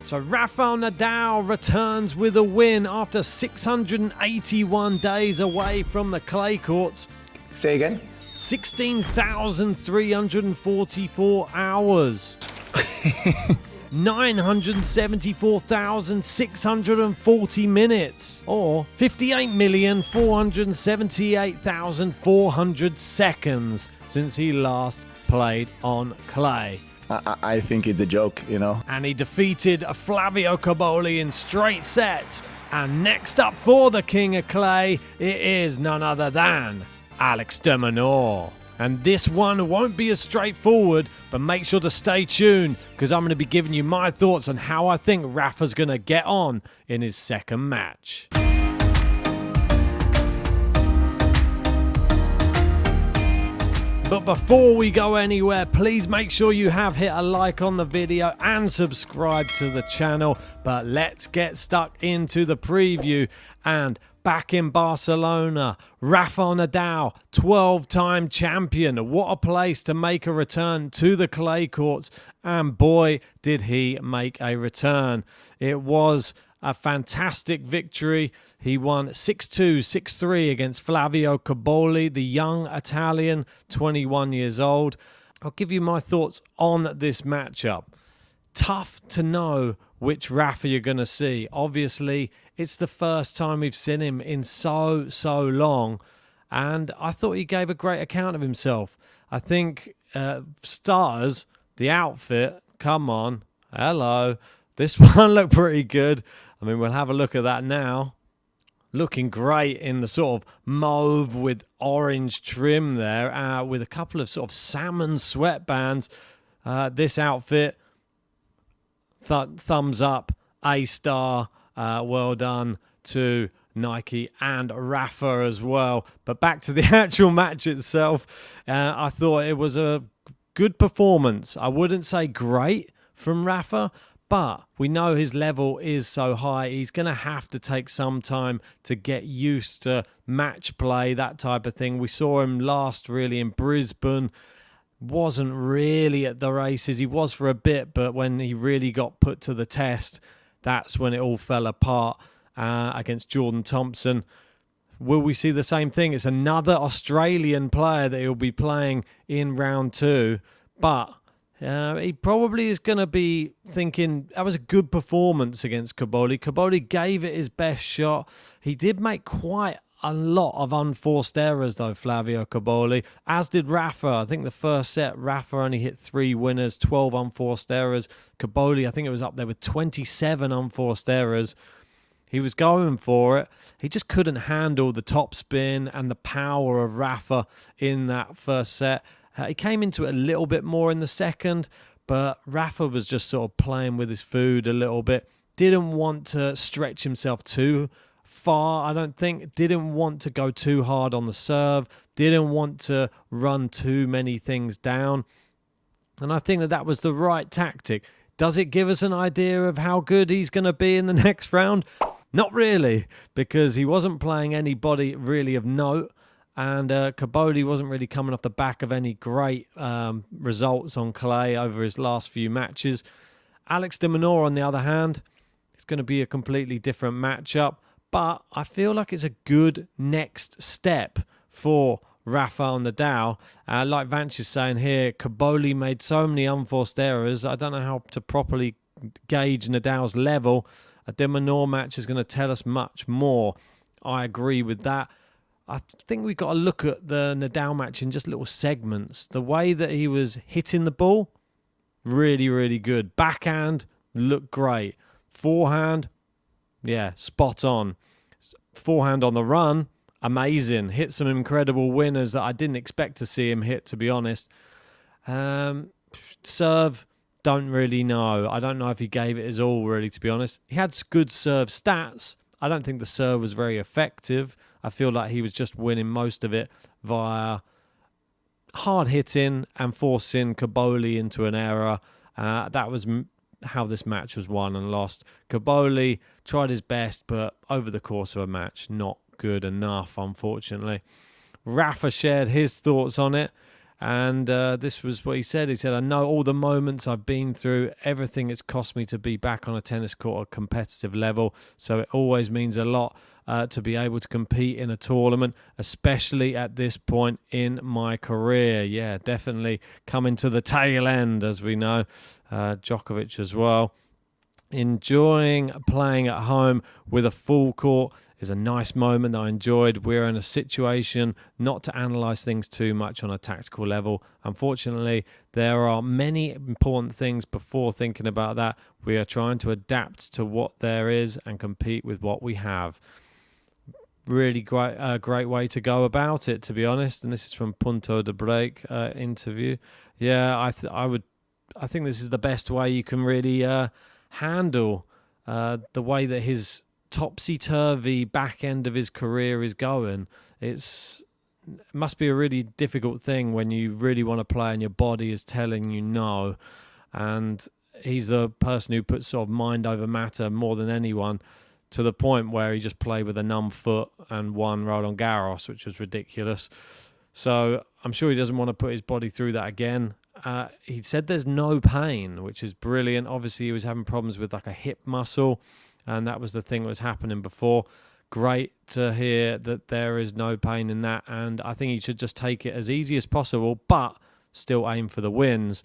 So Rafael Nadal returns with a win after 681 days away from the clay courts. Say again? 16,344 hours. 974,640 minutes, or 58,478,400 seconds since he last played on clay. I think it's a joke, you know. And he defeated Flavio Cobolli in straight sets. And next up for the King of Clay, it is none other than Alex De Minaur. And this one won't be as straightforward, but make sure to stay tuned because I'm going to be giving you my thoughts on how I think Rafa's going to get on in his second match. But before we go anywhere, please make sure you have hit a like on the video and subscribe to the channel. But let's get stuck into the preview. And back in Barcelona, Rafael Nadal, 12-time champion. What a place to make a return to the clay courts. And boy, did he make a return. It was a fantastic victory. He won 6-2, 6-3 against Flavio Cobolli, the young Italian, 21 years old. I'll give you my thoughts on this matchup. Tough to know which Rafa you're going to see. Obviously, it's the first time we've seen him in so long, and I thought he gave a great account of himself. I think starters, the outfit, come on, hello. This one looked pretty good. I mean, we'll have a look at that now. Looking great in the sort of mauve with orange trim there, with a couple of sort of salmon sweatbands. This outfit, thumbs up, A-star, well done to Nike and Rafa as well. But back to the actual match itself, I thought it was a good performance. I wouldn't say great from Rafa, but we know his level is so high, he's going to have to take some time to get used to match play, that type of thing. We saw him last really in Brisbane. Wasn't really at the races. He was for a bit, but when he really got put to the test, that's when it all fell apart against Jordan Thompson. Will we see the same thing? It's another Australian player that he'll be playing in round two, but he probably is going to be thinking that was a good performance against Cobolli. Cobolli gave it his best shot. He did make quite a lot of unforced errors, though, Flavio Cobolli, as did Rafa. I think the first set, Rafa only hit 3 winners, 12 unforced errors. Cobolli, I think it was up there with 27 unforced errors. He was going for it. He just couldn't handle the topspin and the power of Rafa in that first set. He came into it a little bit more in the second, but Rafa was just sort of playing with his food a little bit. Didn't want to stretch himself too far, I don't think. Didn't want to go too hard on the serve. Didn't want to run too many things down. And I think that was the right tactic. Does it give us an idea of how good he's going to be in the next round? Not really, because he wasn't playing anybody really of note. And Cobolli wasn't really coming off the back of any great results on clay over his last few matches. Alex De Minaur, on the other hand, it's going to be a completely different matchup. But I feel like it's a good next step for Rafael Nadal. Like Vance is saying here, Cobolli made so many unforced errors. I don't know how to properly gauge Nadal's level. A De Minaur match is going to tell us much more. I agree with that. I think we've got to look at the Nadal match in just little segments. The way that he was hitting the ball, really, really good. Backhand, looked great. Forehand, yeah, spot on. Forehand on the run, amazing. Hit some incredible winners that I didn't expect to see him hit, to be honest. Serve, don't really know. I don't know if he gave it his all, really, to be honest. He had good serve stats. I don't think the serve was very effective. I feel like he was just winning most of it via hard hitting and forcing Cobolli into an error. That was how this match was won and lost. Cobolli tried his best, but over the course of a match, not good enough, unfortunately. Rafa shared his thoughts on it. And this was what he said. He said, I know all the moments I've been through, everything it's cost me to be back on a tennis court at a competitive level. So it always means a lot to be able to compete in a tournament, especially at this point in my career. Yeah, definitely coming to the tail end, as we know. Djokovic as well. Enjoying playing at home with a full court is a nice moment that I enjoyed. We're in a situation not to analyse things too much on a tactical level. Unfortunately, there are many important things before thinking about that. We are trying to adapt to what there is and compete with what we have. Really great way to go about it, to be honest. And this is from Punto de Break interview. Yeah, I think this is the best way you can really handle the way that his topsy-turvy back end of his career is going. It must be a really difficult thing when you really want to play and your body is telling you no. And he's the person who puts sort of mind over matter more than anyone, to the point where he just played with a numb foot and won Roland Garros, which was ridiculous. So I'm sure he doesn't want to put his body through that again. He said there's no pain, which is brilliant. Obviously, he was having problems with like a hip muscle, and that was the thing that was happening before. Great to hear that there is no pain in that, and I think he should just take it as easy as possible, but still aim for the wins.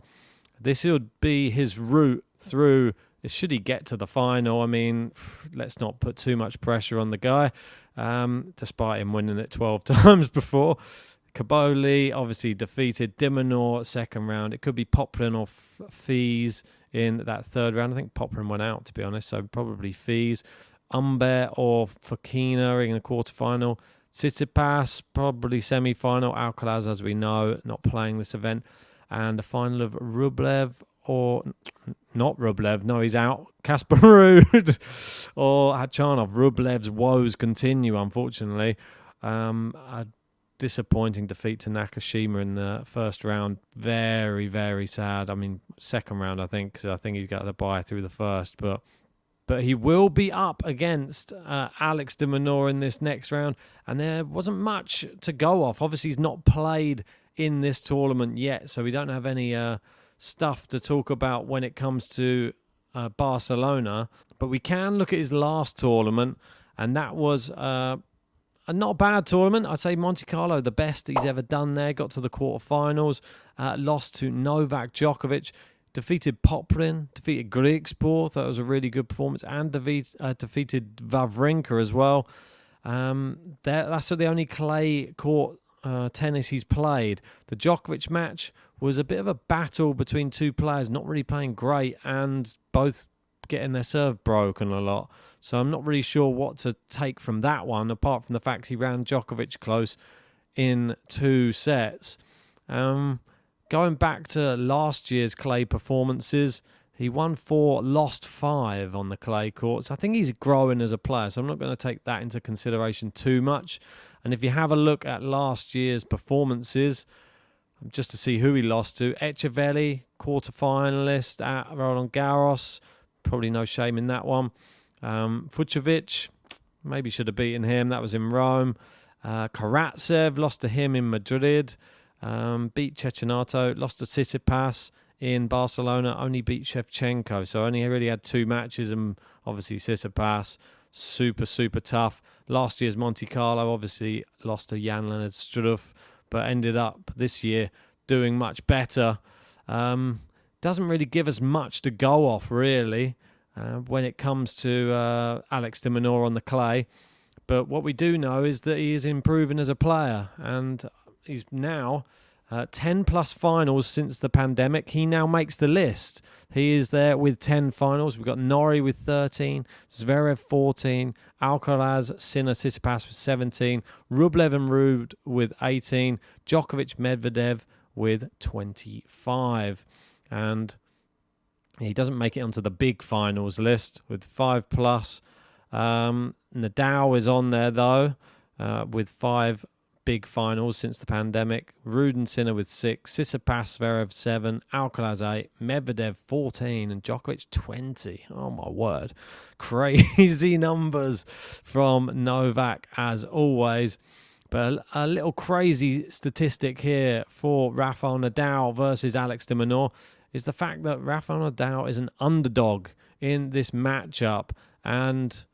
This would be his route through. Should he get to the final? I mean, let's not put too much pressure on the guy, despite him winning it 12 times before. Caboli obviously defeated De Minaur second round. It could be Poprin or Fees in that third round. I think Poprin went out, to be honest, so probably Fees. Humbert or Fokina in the quarterfinal. Tsitsipas, probably semi-final. Alcaraz, as we know, not playing this event. And the final of Rublev or not Rublev, no, he's out. Casper Ruud or Khachanov. Rublev's woes continue, unfortunately. A disappointing defeat to Nakashima in the first round. Very, very sad. I mean, second round, I think, because I think he's got to buy through the first. But he will be up against Alex De Minaur in this next round. And there wasn't much to go off. Obviously, he's not played in this tournament yet, so we don't have any stuff to talk about when it comes to Barcelona. But we can look at his last tournament, and that was a not bad tournament. I'd say Monte Carlo, the best he's ever done there. Got to the quarterfinals, lost to Novak Djokovic, defeated Poprin, defeated Griekspoor. That was a really good performance, and defeated Wawrinka as well. That's the only clay court tennis he's played. The Djokovic match was a bit of a battle between two players, not really playing great, and both getting their serve broken a lot. So I'm not really sure what to take from that one, apart from the fact he ran Djokovic close in 2 sets. Going back to last year's clay performances, he won 4, lost 5 on the clay courts. I think he's growing as a player, so I'm not going to take that into consideration too much. And if you have a look at last year's performances, just to see who he lost to, Echeverry, quarterfinalist at Roland Garros, probably no shame in that one. Fucsovics, maybe should have beaten him. That was in Rome. Karatsev, lost to him in Madrid. Beat Cecchinato, lost to Tsitsipas in Barcelona, only beat Shevchenko. So only really had 2 matches, and obviously Tsitsipas, super, super tough. Last year's Monte Carlo, obviously lost to Jan-Lennard Struff, but ended up this year doing much better. Doesn't really give us much to go off, really, when it comes to Alex De Minaur on the clay. But what we do know is that he is improving as a player, and he's now 10 plus finals since the pandemic. He now makes the list. He is there with 10 finals. We've got Norrie with 13, Zverev 14, Alcaraz, Sinner, Tsitsipas with 17, Rublev and Ruud with 18, Djokovic, Medvedev with 25. And he doesn't make it onto the big finals list with 5 plus. Nadal is on there, though, with 5 big finals since the pandemic. Ruud and Sinner with 6, Tsitsipas, Zverev 7, Alcaraz 8, Medvedev 14, and Djokovic 20. Oh my word. Crazy numbers from Novak as always. But a little crazy statistic here for Rafael Nadal versus Alex De Minaur is the fact that Rafael Nadal is an underdog in this matchup, and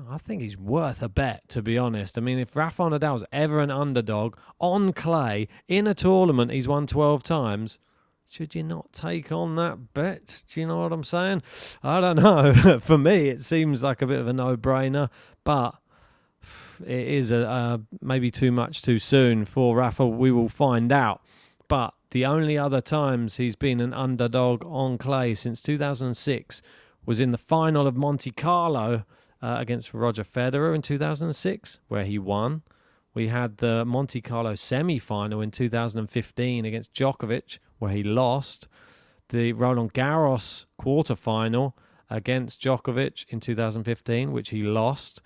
I think he's worth a bet, to be honest. I mean, if Rafael Nadal's ever an underdog on clay in a tournament he's won 12 times, should you not take on that bet? Do you know what I'm saying? I don't know. For me, it seems like a bit of a no-brainer, but it is maybe too much too soon for Rafa. We will find out. But the only other times he's been an underdog on clay since 2006 was in the final of Monte Carlo against Roger Federer in 2006, where he won. We had the Monte Carlo semi-final in 2015 against Djokovic, where he lost. The Roland Garros quarter-final against Djokovic in 2015, which he lost.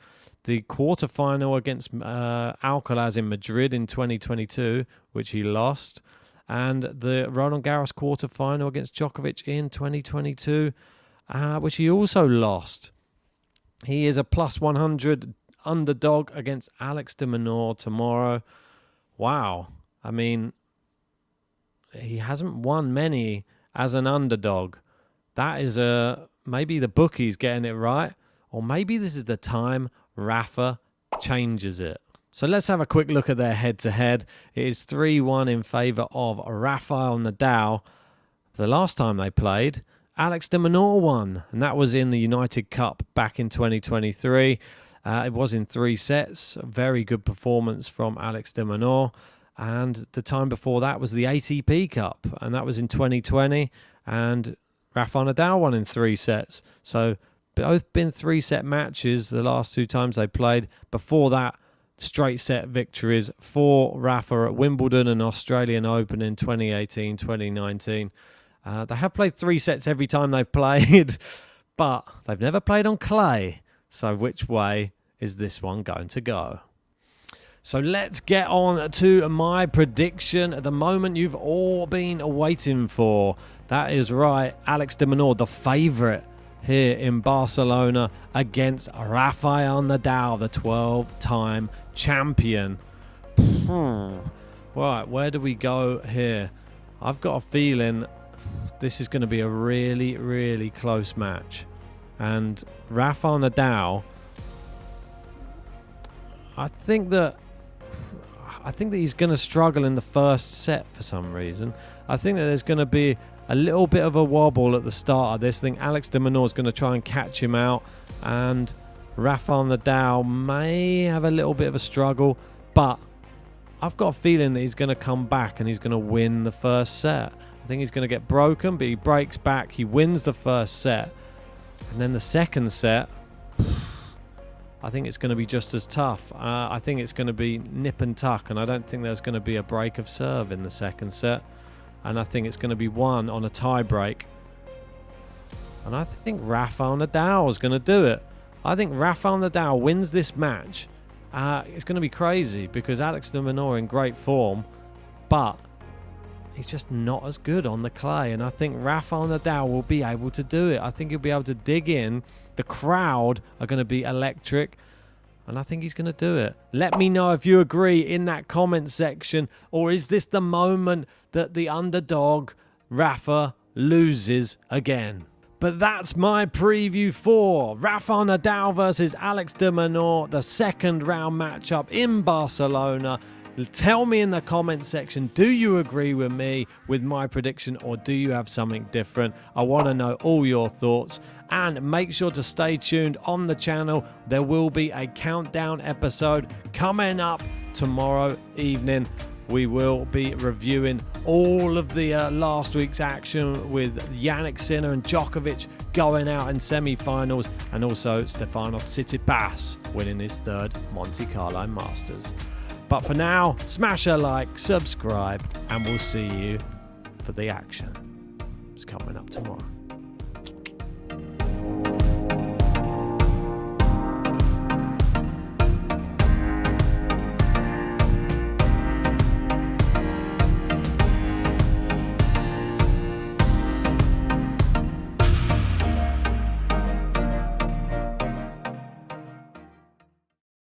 The quarter-final against Alcaraz in Madrid in 2022, which he lost. And the Roland Garros quarter-final against Djokovic in 2022, which he also lost. He is a plus 100 underdog against Alex De Minaur tomorrow. Wow. I mean, he hasn't won many as an underdog. That is maybe the bookies getting it right, or maybe this is the time Rafa changes it. So let's have a quick look at their head-to-head. It is 3-1 in favour of Rafael Nadal. The last time they played, Alex De Minaur won, and that was in the United Cup back in 2023. It was in 3 sets. A very good performance from Alex De Minaur. And the time before that was the ATP Cup, and that was in 2020. And Rafael Nadal won in 3 sets. So both been 3-set matches the last 2 times they played. Before that, straight set victories for Rafa at Wimbledon and Australian Open in 2018, 2019. They have played 3 sets every time they've played, but they've never played on clay. So which way is this one going to go? So let's get on to my prediction, the moment you've all been waiting for. That is right, Alex De Minaur, the favourite here in Barcelona against Rafael Nadal, the 12-time champion. Right, where do we go here? I've got a feeling this is going to be a really, really close match. And Rafael Nadal, I think that he's going to struggle in the first set for some reason. I think that there's going to be a little bit of a wobble at the start of this. I think Alex De Minaur is going to try and catch him out, and Rafael Nadal may have a little bit of a struggle, but I've got a feeling that he's going to come back and he's going to win the first set. I think he's going to get broken, but he breaks back, he wins the first set, and then the second set, I think it's going to be just as tough. I think it's going to be nip and tuck, and I don't think there's going to be a break of serve in the second set. And I think it's going to be won on a tie break. And I think Rafael Nadal is going to do it. I think Rafael Nadal wins this match. It's going to be crazy because Alex De Minaur in great form, but he's just not as good on the clay. And I think Rafael Nadal will be able to do it. I think he'll be able to dig in. The crowd are going to be electric. And I think he's going to do it. Let me know if you agree in that comment section. Or is this the moment that the underdog, Rafa, loses again? But that's my preview for Rafael Nadal versus Alex De Minaur, the second round matchup in Barcelona. Tell me in the comment section, do you agree with me with my prediction, or do you have something different? I want to know all your thoughts. And make sure to stay tuned on the channel. There will be a countdown episode coming up tomorrow evening. We will be reviewing all of the last week's action with Jannik Sinner and Djokovic going out in semi-finals, and also Stefanos Tsitsipas winning his 3rd Monte Carlo Masters. But for now, smash a like, subscribe, and we'll see you for the action. It's coming up tomorrow.